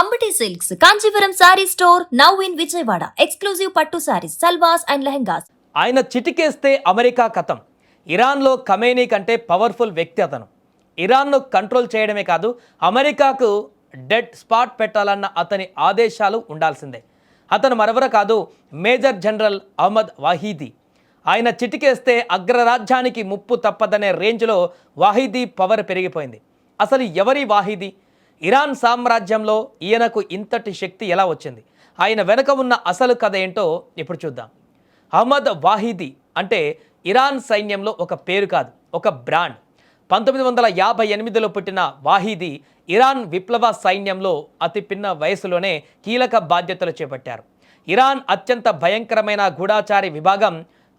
Ambati silks Kanchipuram sorry store now in Vijayawada. Exclusive పట్టు saris, సల్వాస్ and lehengas. ఆయన చిటికేస్తే America కథం. ఇరాన్లో ఖమేనీ కంటే పవర్ఫుల్ వ్యక్తి అతను. ఇరాన్ను కంట్రోల్ చేయడమే కాదు, అమెరికాకు డెడ్ స్పాట్ పెట్టాలన్న అతని ఆదేశాలు ఉండాల్సిందే. అతను మరెవరో కాదు, మేజర్ జనరల్ అహ్మద్ వాహీదీ. ఆయన చిటికేస్తే అగ్రరాజ్యానికి ముప్పు తప్పదనే రేంజ్లో వాహీదీ పవర్ పెరిగిపోయింది. అసలు ఎవరి వాహీదీ? ఇరాన్ సామ్రాజ్యంలో ఈయనకు ఇంతటి శక్తి ఎలా వచ్చింది? ఆయన వెనుక ఉన్న అసలు కథ ఏంటో ఇప్పుడు చూద్దాం. అహ్మద్ వాహీదీ అంటే ఇరాన్ సైన్యంలో ఒక పేరు కాదు, ఒక బ్రాండ్. 1958లో పుట్టిన వాహీదీ ఇరాన్ విప్లవ సైన్యంలో అతి పిన్న వయసులోనే కీలక బాధ్యతలు చేపట్టారు. ఇరాన్ అత్యంత భయంకరమైన గూఢాచారి విభాగం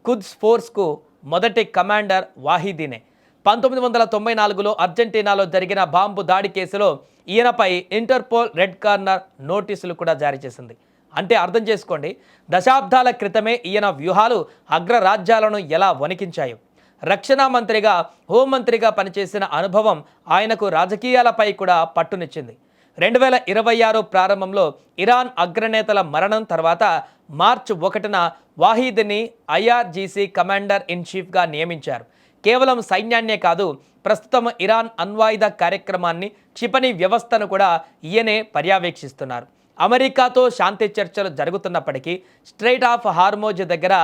ఖుద్స్ ఫోర్స్కు మొదటి కమాండర్ వాహీదీనే. 1994లో అర్జెంటీనాలో జరిగిన బాంబు దాడి కేసులో ఈయనపై ఇంటర్పోల్ రెడ్ కార్నర్ నోటీసులు కూడా జారీ చేసింది. అంటే అర్థం చేసుకోండి, దశాబ్దాల క్రితమే ఈయన వ్యూహాలు అగ్రరాజ్యాలను ఎలా వణికించాయో. రక్షణ మంత్రిగా, హోంమంత్రిగా పనిచేసిన అనుభవం ఆయనకు రాజకీయాలపై కూడా పట్టునిచ్చింది. 2026 ప్రారంభంలో ఇరాన్ అగ్రనేతల మరణం తర్వాత మార్చి 1న వాహీదీని ఐఆర్జీసీ కమాండర్ ఇన్ చీఫ్గా నియమించారు. కేవలం సైన్యాన్నే కాదు, ప్రస్తుతం ఇరాన్ అణ్వాయుధ కార్యక్రమాన్ని, క్షిపణి వ్యవస్థను కూడా ఈయనే పర్యవేక్షిస్తున్నారు. అమెరికాతో శాంతి చర్చలు జరుగుతున్నప్పటికీ స్ట్రెయిట్ ఆఫ్ హార్మోజ్ దగ్గర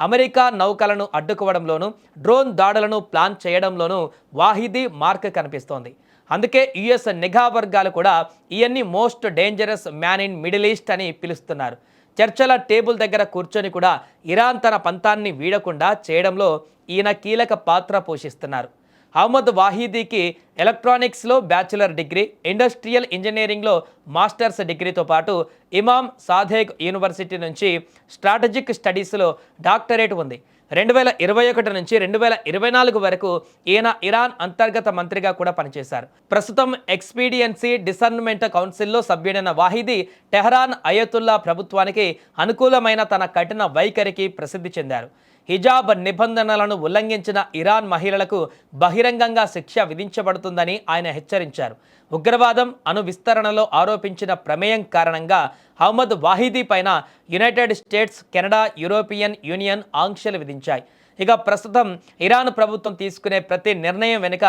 అమెరికా నౌకలను అడ్డుకోవడంలోనూ, డ్రోన్ దాడులను ప్లాన్ చేయడంలోనూ వాహీదీ మార్క్ కనిపిస్తోంది. అందుకే యుఎస్ నిఘా వర్గాలు కూడా ఈయన్ని most dangerous man in middle east అని పిలుస్తున్నారు. చర్చల టేబుల్ దగ్గర కూర్చొని కూడా ఇరాన్ తన పంతాన్ని వీడకుండా చేయడంలో ఈయన కీలక పాత్ర పోషిస్తున్నారు. అహ్మద్ వాహీదీకి ఎలక్ట్రానిక్స్లో బ్యాచిలర్ డిగ్రీ, ఇండస్ట్రియల్ ఇంజనీరింగ్లో మాస్టర్స్ డిగ్రీతో పాటు ఇమామ్ సాదేక్ యూనివర్సిటీ నుంచి స్ట్రాటజిక్ స్టడీస్లో డాక్టరేట్ ఉంది. 2021 నుంచి 2024 వరకు ఈయన ఇరాన్ అంతర్గత మంత్రిగా కూడా పనిచేశారు. ప్రస్తుతం ఎక్స్పీడియన్సీ డిసర్న్మెంట్ కౌన్సిల్లో సభ్యుడైన వాహీదీ టెహరాన్ అయతుల్లా ప్రభుత్వానికి అనుకూలమైన తన కఠిన వైఖరికి ప్రసిద్ధి చెందారు. హిజాబ్ నిబంధనలను ఉల్లంఘించిన ఇరాన్ మహిళలకు బహిరంగంగా శిక్ష విధించబడుతుందని ఆయన హెచ్చరించారు. ఉగ్రవాదం, అణు విస్తరణలో ఆరోపించిన ప్రమేయం కారణంగా అహ్మద్ వాహీదీ పైన United states, Canada, European union ఆంక్షలు విధించాయి. ఇక ప్రస్తుతం ఇరాన్ ప్రభుత్వం తీసుకునే ప్రతి నిర్ణయం వెనుక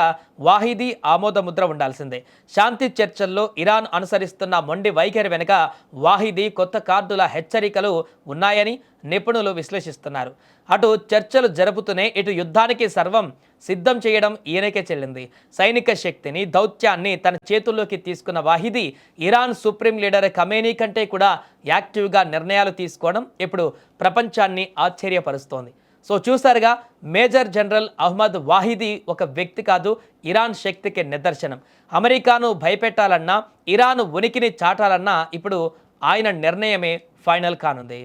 వాహీదీ ఆమోద ముద్ర ఉండాల్సిందే. శాంతి చర్చల్లో ఇరాన్ అనుసరిస్తున్న మొండి వైఖరి వెనుక వాహీదీ కొత్త కార్డుల హెచ్చరికలు ఉన్నాయని నిపుణులు విశ్లేషిస్తున్నారు. అటు చర్చలు జరుపుతూనే ఇటు యుద్ధానికి సర్వం సిద్ధం చేయడం ఈయనకే చెల్లింది. సైనిక శక్తిని, దౌత్యాన్ని తన చేతుల్లోకి తీసుకున్న వాహీదీ ఇరాన్ సుప్రీం లీడర్ ఖమేనీ కంటే కూడా యాక్టివ్గా నిర్ణయాలు తీసుకోవడం ఇప్పుడు ప్రపంచాన్ని ఆశ్చర్యపరుస్తోంది. సో చూసారుగా, మేజర్ జనరల్ అహ్మద్ వాహీదీ ఒక వ్యక్తి కాదు, ఇరాన్ శక్తికి నిదర్శనం. అమెరికాను భయపెట్టాలన్నా, ఇరాన్ ఉనికిని చాటాలన్నా ఇప్పుడు ఆయన నిర్ణయమే ఫైనల్ కానుంది.